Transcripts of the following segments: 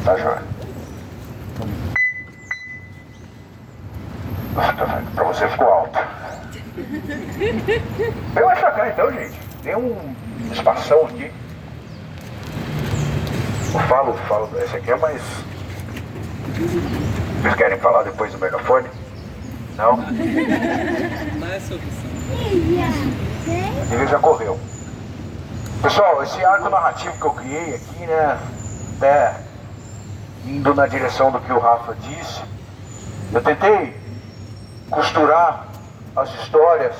Tá joia. Pra você ficou alto. Eu acho cá então, gente. Tem um espação aqui. Eu falo. Esse aqui é mais... Vocês querem falar depois do megafone? Não? Não é essa opção. Ele já correu. Pessoal, esse arco narrativo que eu criei aqui, né? Até indo na direção do que o Rafa disse, eu tentei costurar as histórias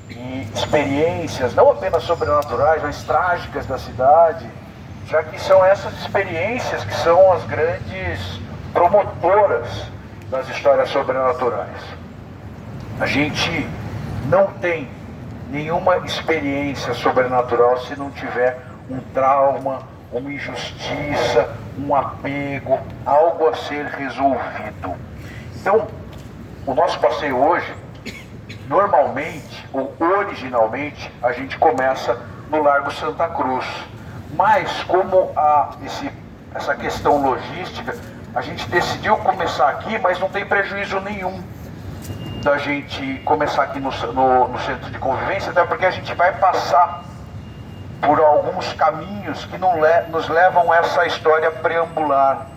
e experiências, não apenas sobrenaturais, mas trágicas da cidade, já que são essas experiências que são as grandes promotoras das histórias sobrenaturais. A gente não tem nenhuma experiência sobrenatural se não tiver um trauma, uma injustiça, um apego, algo a ser resolvido. Então, o nosso passeio hoje, normalmente, ou originalmente, a gente começa no Largo Santa Cruz. Mas, como essa questão logística, a gente decidiu começar aqui, mas não tem prejuízo nenhum da gente começar aqui no centro de convivência, até porque a gente vai passar por alguns caminhos que nos levam a essa história preambular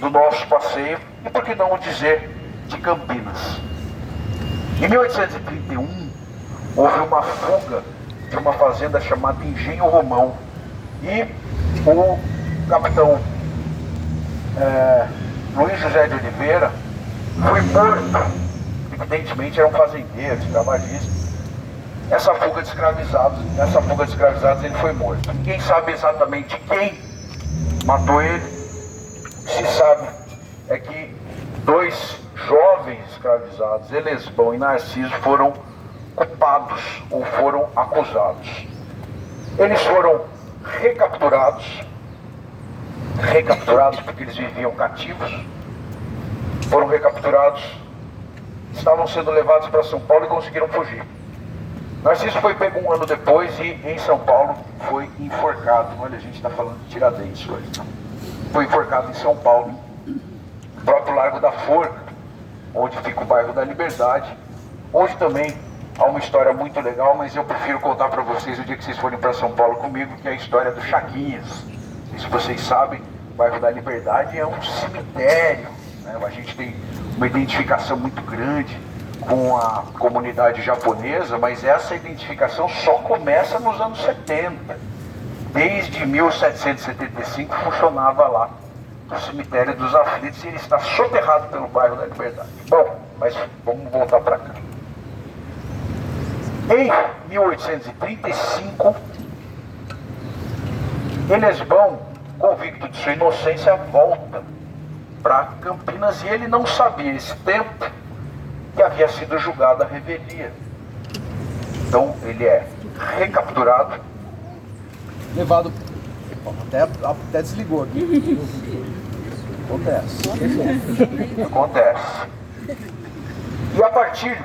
do nosso passeio, e por que não dizer, de Campinas. Em 1831, houve uma fuga de uma fazenda chamada Engenho Romão, e o capitão Luiz José de Oliveira foi morto. Evidentemente era um fazendeiro, escravagista. Nessa fuga de escravizados ele foi morto. Ninguém sabe exatamente quem matou ele. O que se sabe é que dois jovens escravizados, Elesbão e Narciso, foram culpados ou foram acusados. Eles foram recapturados porque eles viviam cativos, foram recapturados, estavam sendo levados para São Paulo e conseguiram fugir. Narciso foi pego um ano depois e em São Paulo foi enforcado. Olha, a gente está falando de Tiradentes hoje. Foi enforcado em São Paulo, no próprio Largo da Forca, onde fica o bairro da Liberdade, onde também há uma história muito legal, mas eu prefiro contar para vocês o dia que vocês forem para São Paulo comigo, que é a história do Chaguinhas. E se vocês sabem, o bairro da Liberdade é um cemitério, né? A gente tem uma identificação muito grande com a comunidade japonesa, mas essa identificação só começa nos anos 70. Desde 1775 funcionava lá o cemitério dos aflitos, e ele está soterrado pelo bairro da Liberdade. Bom, mas vamos voltar para cá. Em 1835, Elesbão, convicto de sua inocência, volta para Campinas, e ele não sabia esse tempo que havia sido julgado a revelia. Então ele é recapturado, levado, até desligou aqui. Acontece. E a partir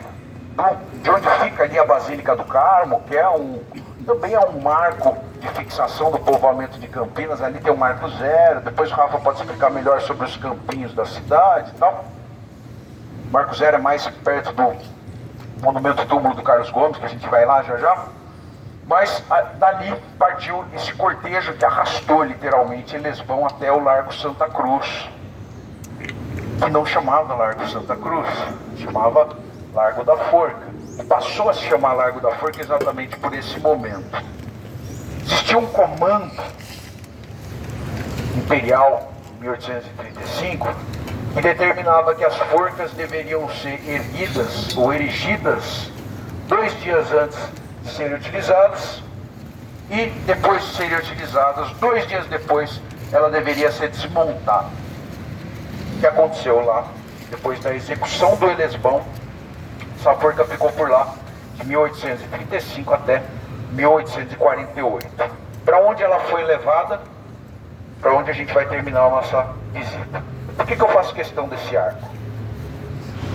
de onde fica ali a Basílica do Carmo, que também é um marco de fixação do povoamento de Campinas, ali tem o Marco Zero, depois o Rafa pode explicar melhor sobre os campinhos da cidade e tal. Marco Zero é mais perto do monumento túmulo do Carlos Gomes, que a gente vai lá já já. Mas dali partiu esse cortejo que arrastou literalmente Elesbão até o Largo Santa Cruz, que não chamava Largo Santa Cruz, chamava Largo da Forca. E passou a se chamar Largo da Forca exatamente por esse momento. Existia um comando imperial em 1835 que determinava que as forcas deveriam ser erguidas ou erigidas 2 dias antes de serem utilizadas, e depois de serem utilizadas, 2 dias depois, ela deveria ser desmontada. O que aconteceu lá? Depois da execução do Elesbão, essa forca ficou por lá de 1835 até 1848. Para onde ela foi levada? Para onde a gente vai terminar a nossa visita. Por que eu faço questão desse arco?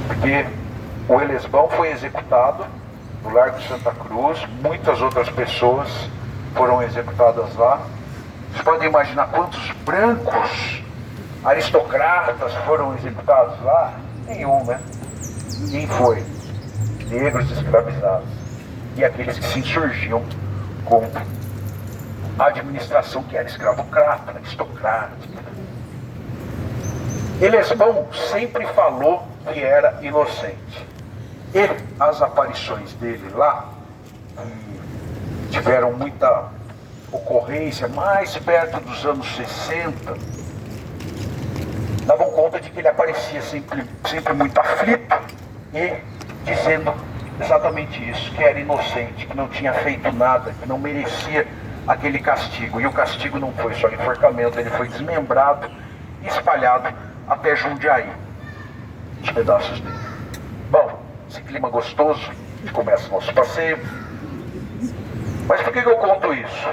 Porque o Elesbão foi executado no Largo Santa Cruz, muitas outras pessoas foram executadas lá. Vocês podem imaginar quantos brancos aristocratas foram executados lá? Nenhum, né? Quem foi? Negros escravizados. E aqueles que se insurgiam contra a administração que era escravocrata, aristocrática. Elesbão sempre falou que era inocente. E as aparições dele lá, que tiveram muita ocorrência, mais perto dos anos 60, davam conta de que ele aparecia sempre muito aflito e dizendo exatamente isso, que era inocente, que não tinha feito nada, que não merecia aquele castigo. E o castigo não foi só enforcamento, ele foi desmembrado e espalhado até Jundiaí, os pedaços dele. Bom, esse clima gostoso, a gente começa o nosso passeio. Mas por que eu conto isso?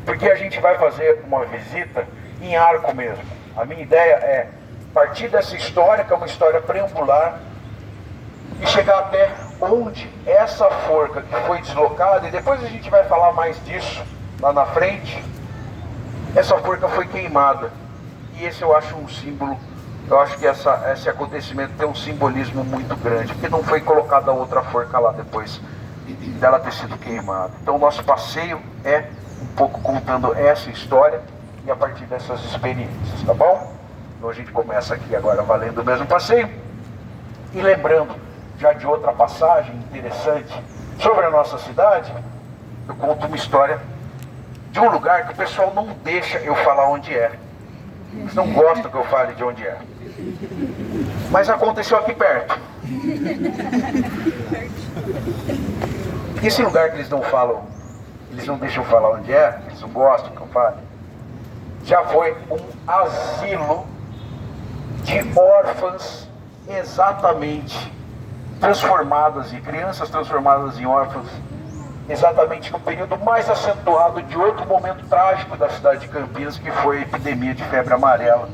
Porque a gente vai fazer uma visita em arco mesmo. A minha ideia é partir dessa história, que é uma história preambular, e chegar até onde essa forca que foi deslocada, e depois a gente vai falar mais disso lá na frente, essa forca foi queimada. E esse eu acho um símbolo, eu acho que esse acontecimento tem um simbolismo muito grande, porque não foi colocada outra forca lá depois dela ter sido queimada. Então o nosso passeio é um pouco contando essa história e a partir dessas experiências, tá bom? Então a gente começa aqui agora valendo o mesmo passeio e lembrando já de outra passagem interessante sobre a nossa cidade. Eu conto uma história de um lugar que o pessoal não deixa eu falar onde é. Eles não gostam que eu fale de onde é. Mas aconteceu aqui perto. E esse lugar que eles não falam, eles não deixam eu falar onde é, eles não gostam que eu fale, já foi um asilo de órfãs exatamente transformadas, e crianças transformadas em órfãs, exatamente no período mais acentuado de outro momento trágico da cidade de Campinas, que foi a epidemia de febre amarela,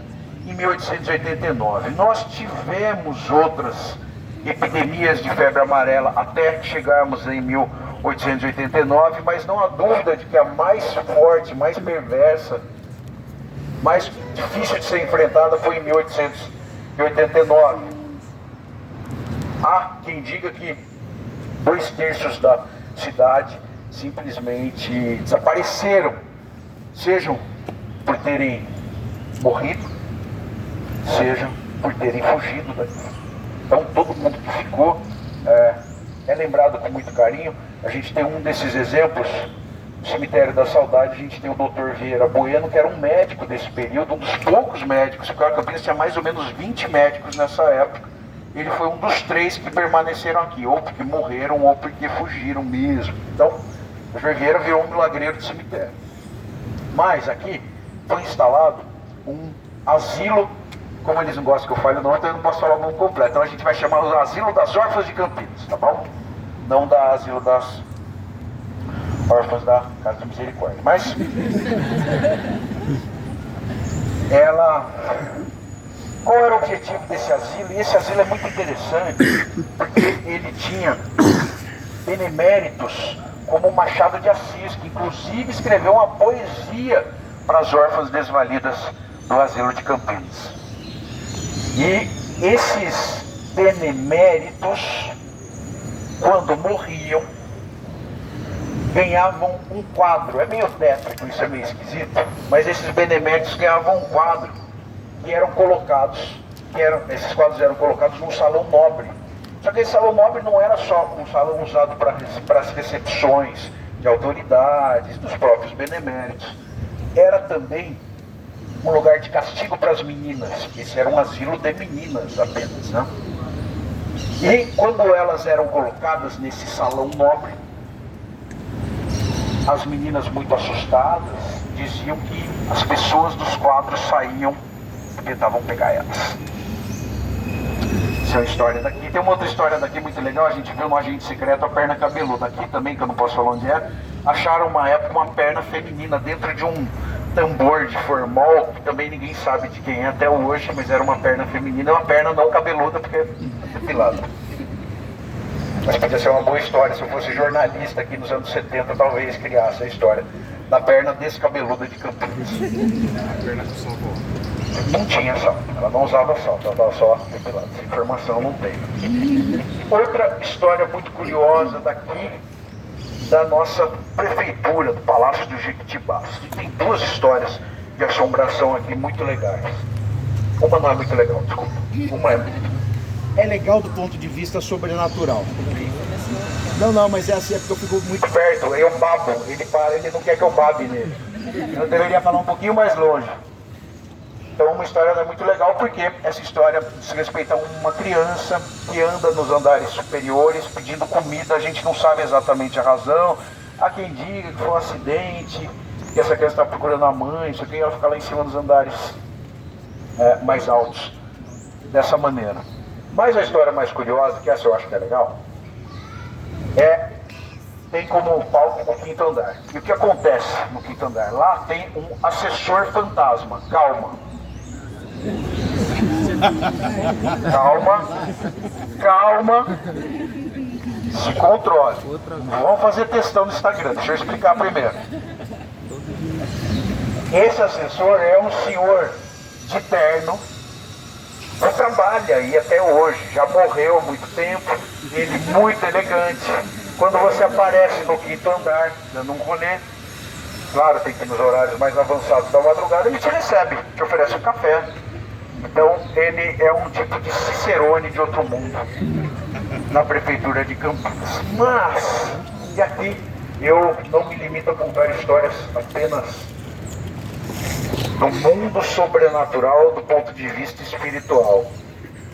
em 1889. Nós tivemos outras epidemias de febre amarela até chegarmos em 1889, mas não há dúvida de que a mais forte, mais perversa, mais difícil de ser enfrentada foi em 1889. Há quem diga que 2/3 da cidade simplesmente desapareceram, sejam por terem morrido, sejam por terem fugido daqui. Então todo mundo que ficou é lembrado com muito carinho. A gente tem um desses exemplos no Cemitério da Saudade. A gente tem o Dr. Vieira Bueno, que era um médico desse período, um dos poucos médicos, porque a Campinas tinha mais ou menos 20 médicos nessa época. Ele foi um dos 3 que permaneceram aqui, ou porque morreram, ou porque fugiram mesmo. Então, o Dr. Vieira virou um milagreiro de cemitério. Mas aqui foi instalado um asilo, como eles não gostam que eu fale o nome, então eu não posso falar o nome completo. Então a gente vai chamar o Asilo das Órfãs de Campinas, tá bom? Não da Asilo das Órfãs da Casa de Misericórdia. Mas qual era o objetivo desse asilo? E esse asilo é muito interessante, porque ele tinha beneméritos como Machado de Assis, que inclusive escreveu uma poesia para as órfãs desvalidas do asilo de Campinas. E esses beneméritos, quando morriam, ganhavam um quadro. É meio tétrico, isso é meio esquisito, mas esses beneméritos ganhavam um quadro que eram colocados, esses quadros eram colocados num salão nobre. Só que esse salão nobre não era só um salão usado para as recepções de autoridades, dos próprios beneméritos. Era também um lugar de castigo para as meninas. Esse era um asilo de meninas apenas, né? E quando elas eram colocadas nesse salão nobre, as meninas muito assustadas diziam que as pessoas dos quadros saíam e tentavam pegar elas. Essa é a história daqui. Tem uma outra história daqui muito legal. A gente viu no Agente Secreto a perna cabeluda. Aqui também, que eu não posso falar onde é, acharam uma época uma perna feminina dentro de um tambor de formol, que também ninguém sabe de quem é até hoje, mas era uma perna feminina, uma perna não cabeluda, porque é depilada. Mas podia ser uma boa história. Se eu fosse jornalista aqui nos anos 70, talvez criasse a história da perna descabeluda de Campinas. A perna do São Paulo. Não tinha salto, ela não usava salto, ela estava só depilada. Essa informação não tem. Outra história muito curiosa daqui, da nossa prefeitura, do Palácio do Jequitibás. Tem duas histórias de assombração aqui muito legais. Uma não é muito legal, desculpa. Uma é legal do ponto de vista sobrenatural. Não, mas é assim, é porque eu fico muito perto, eu babo, ele para, ele não quer que eu babe nele. Eu deveria falar um pouquinho mais longe. Então uma história não é muito legal porque essa história se respeita a uma criança que anda nos andares superiores pedindo comida, a gente não sabe exatamente a razão. Há quem diga que foi um acidente, que essa criança está procurando a mãe, isso aqui, ela fica lá em cima dos andares mais altos, dessa maneira. Mas a história mais curiosa, que essa eu acho que é legal, tem como palco o quinto andar. E o que acontece no quinto andar? Lá tem um assessor fantasma. Calma. Se controle. Vamos fazer textão no Instagram. Deixa eu explicar primeiro. Esse assessor é um senhor de terno que trabalha aí até hoje. Já morreu há muito tempo. Ele muito elegante. Quando você aparece no quinto andar, dando um rolê, claro, tem que ir nos horários mais avançados da madrugada, ele te recebe, te oferece um café. Então, ele é um tipo de cicerone de outro mundo, na prefeitura de Campinas. Mas, e aqui, eu não me limito a contar histórias apenas do mundo sobrenatural do ponto de vista espiritual.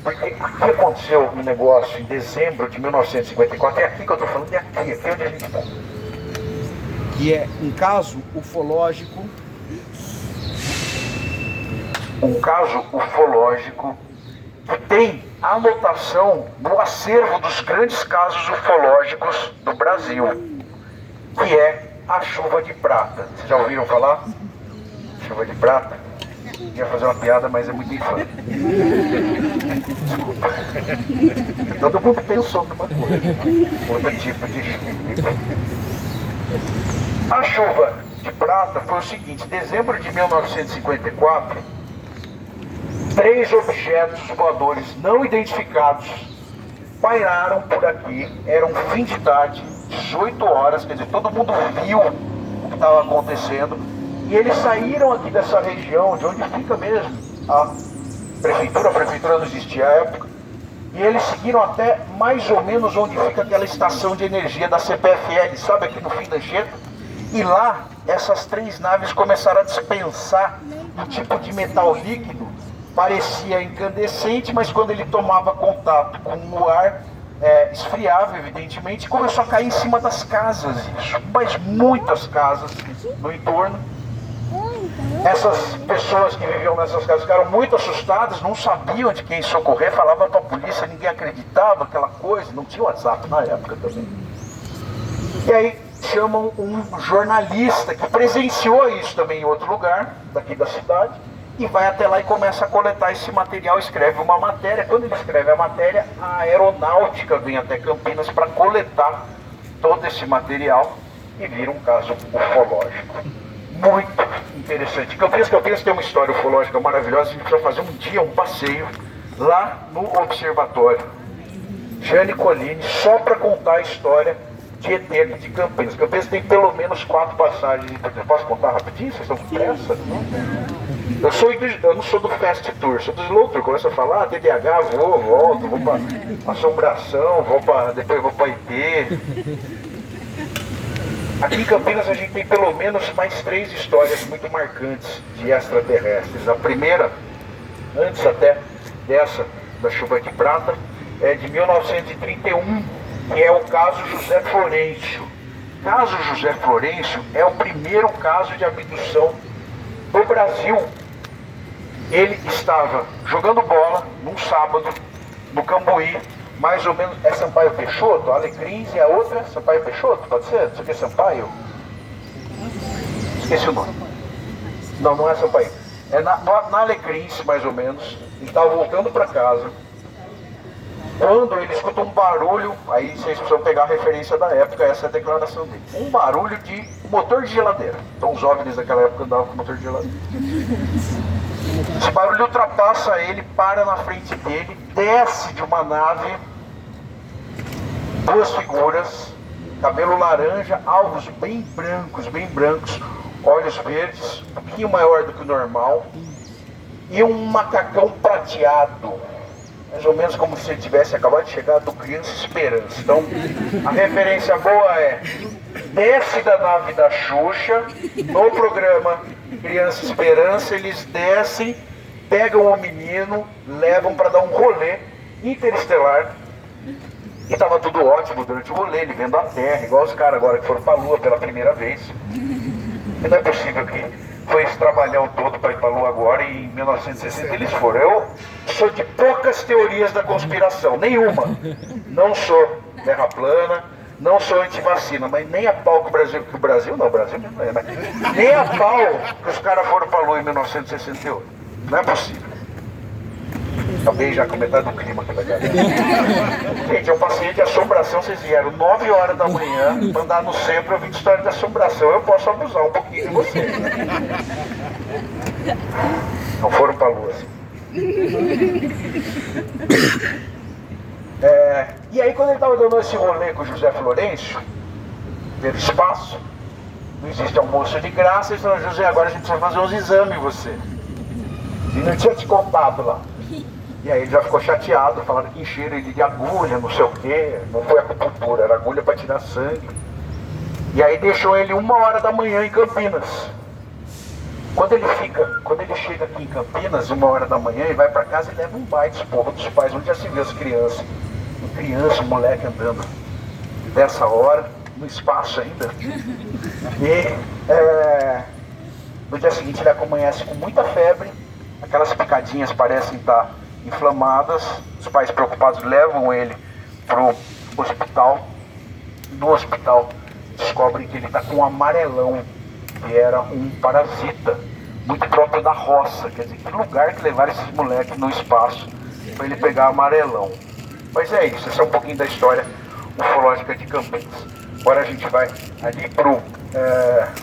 Porque aqui aconteceu um negócio em dezembro de 1954, é aqui que eu estou falando, é aqui onde a gente está. Que é um caso ufológico. Um caso ufológico que tem anotação no acervo dos grandes casos ufológicos do Brasil, que é a chuva de prata. Vocês já ouviram falar? Chuva de prata? Ia fazer uma piada, mas é muito infame. Desculpa. Todo mundo pensou numa coisa. Outro tipo de chuva. A chuva de prata foi o seguinte: em dezembro de 1954, 3 objetos voadores não identificados pairaram por aqui. Era um fim de tarde, 18 horas, quer dizer, todo mundo viu o que estava acontecendo. E eles saíram aqui dessa região, de onde fica mesmo a prefeitura não existia à época, e eles seguiram até mais ou menos onde fica aquela estação de energia da CPFL, sabe, aqui no fim da Anchieta? E lá, essas 3 naves começaram a dispensar um tipo de metal líquido, parecia incandescente, mas quando ele tomava contato com o ar, esfriava, evidentemente, e começou a cair em cima das casas, isso, mas muitas casas no entorno. Essas pessoas que viviam nessas casas ficaram muito assustadas, não sabiam de quem socorrer, falavam para a polícia, ninguém acreditava, aquela coisa, não tinha WhatsApp na época também. E aí chamam um jornalista que presenciou isso também em outro lugar, daqui da cidade, e vai até lá e começa a coletar esse material, escreve uma matéria. Quando ele escreve a matéria, a aeronáutica vem até Campinas para coletar todo esse material e vira um caso ufológico. Muito interessante. Campinas tem uma história ufológica maravilhosa. A gente precisa fazer um dia um passeio lá no observatório Jane Colline, só para contar a história de ET de Campinas. Campinas tem pelo menos 4 passagens. Posso contar rapidinho? Vocês estão com pressa? Eu não sou do Fast Tour, sou do Slow Tour. Começa a falar, TDAH, volto, vou para Assombração, depois vou para IT. Aqui em Campinas a gente tem pelo menos mais 3 histórias muito marcantes de extraterrestres. A primeira, antes até dessa, da chuva de prata, é de 1931, que é o caso José Florencio. O caso José Florencio é o primeiro caso de abdução do Brasil. Ele estava jogando bola num sábado no Cambuí, mais ou menos, é Sampaio Peixoto, Alecrins, e a outra Sampaio Peixoto, pode ser? Isso aqui é Sampaio? Esqueci o nome. Não é Sampaio. É na Alecrins, mais ou menos. Ele estava voltando para casa, quando ele escuta um barulho, aí vocês precisam pegar a referência da época, essa é a declaração dele. Um barulho de motor de geladeira. Então os OVNIs daquela época andavam com motor de geladeira. Esse barulho ultrapassa ele, para na frente dele, desce de uma nave, duas figuras, cabelo laranja, alvos bem brancos, olhos verdes, um pouquinho maior do que o normal, e um macacão prateado, mais ou menos como se ele tivesse acabado de chegar do Criança Esperança. Então, a referência boa é: desce da nave da Xuxa, no programa Criança Esperança, eles descem, pegam o menino, levam para dar um rolê interestelar. E estava tudo ótimo durante o rolê, ele vendo a Terra, igual os caras agora que foram para a Lua pela primeira vez. E não é possível que foi esse trabalhão todo para ir para a Lua agora, e em 1960 eles foram. Eu sou de poucas teorias da conspiração, nenhuma. Não sou terra plana, não sou antivacina, mas nem a pau que o Brasil não é, né? Nem a pau que os caras foram para a Lua em 1968. Não é possível. Acabei já com metade do clima aqui da galera. Gente, eu passei de assombração, vocês vieram 9 horas da manhã, mandar no centro, eu vi de história de assombração, eu posso abusar um pouquinho de vocês. Não foram pra lua, assim. E aí quando ele estava dando esse rolê com o José Florencio, pelo espaço, não existe almoço de graça, ele falou: José, agora a gente precisa fazer uns exames em você. E não tinha te contado lá. E aí ele já ficou chateado, falaram que encheram ele de agulha, não sei o quê. Não foi acupuntura, era agulha para tirar sangue. E aí deixou ele 1 hora da manhã em Campinas. Quando ele chega aqui em Campinas, 1 hora da manhã, ele vai para casa e leva um baita esporro dos pais, onde já se vê as crianças. Um moleque andando dessa hora, no espaço ainda. E no dia seguinte ele amanhece com muita febre, aquelas picadinhas parecem estar inflamadas. Os pais preocupados levam ele pro hospital. No hospital descobrem que ele está com um amarelão, que era um parasita muito próprio da roça. Quer dizer, que lugar que levaram esses moleques no espaço para ele pegar amarelão. Mas é isso, essa é um pouquinho da história ufológica de Campinas. Agora a gente vai ali pro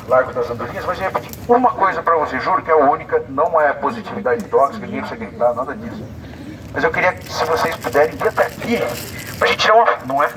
Largo das Andorinhas, mas eu vou repetir uma coisa para você, juro que é a única, não é positividade tóxica, ninguém precisa gritar, nada disso. Mas eu queria que, se vocês puderem, vir até aqui, pra gente tirar uma... Não é?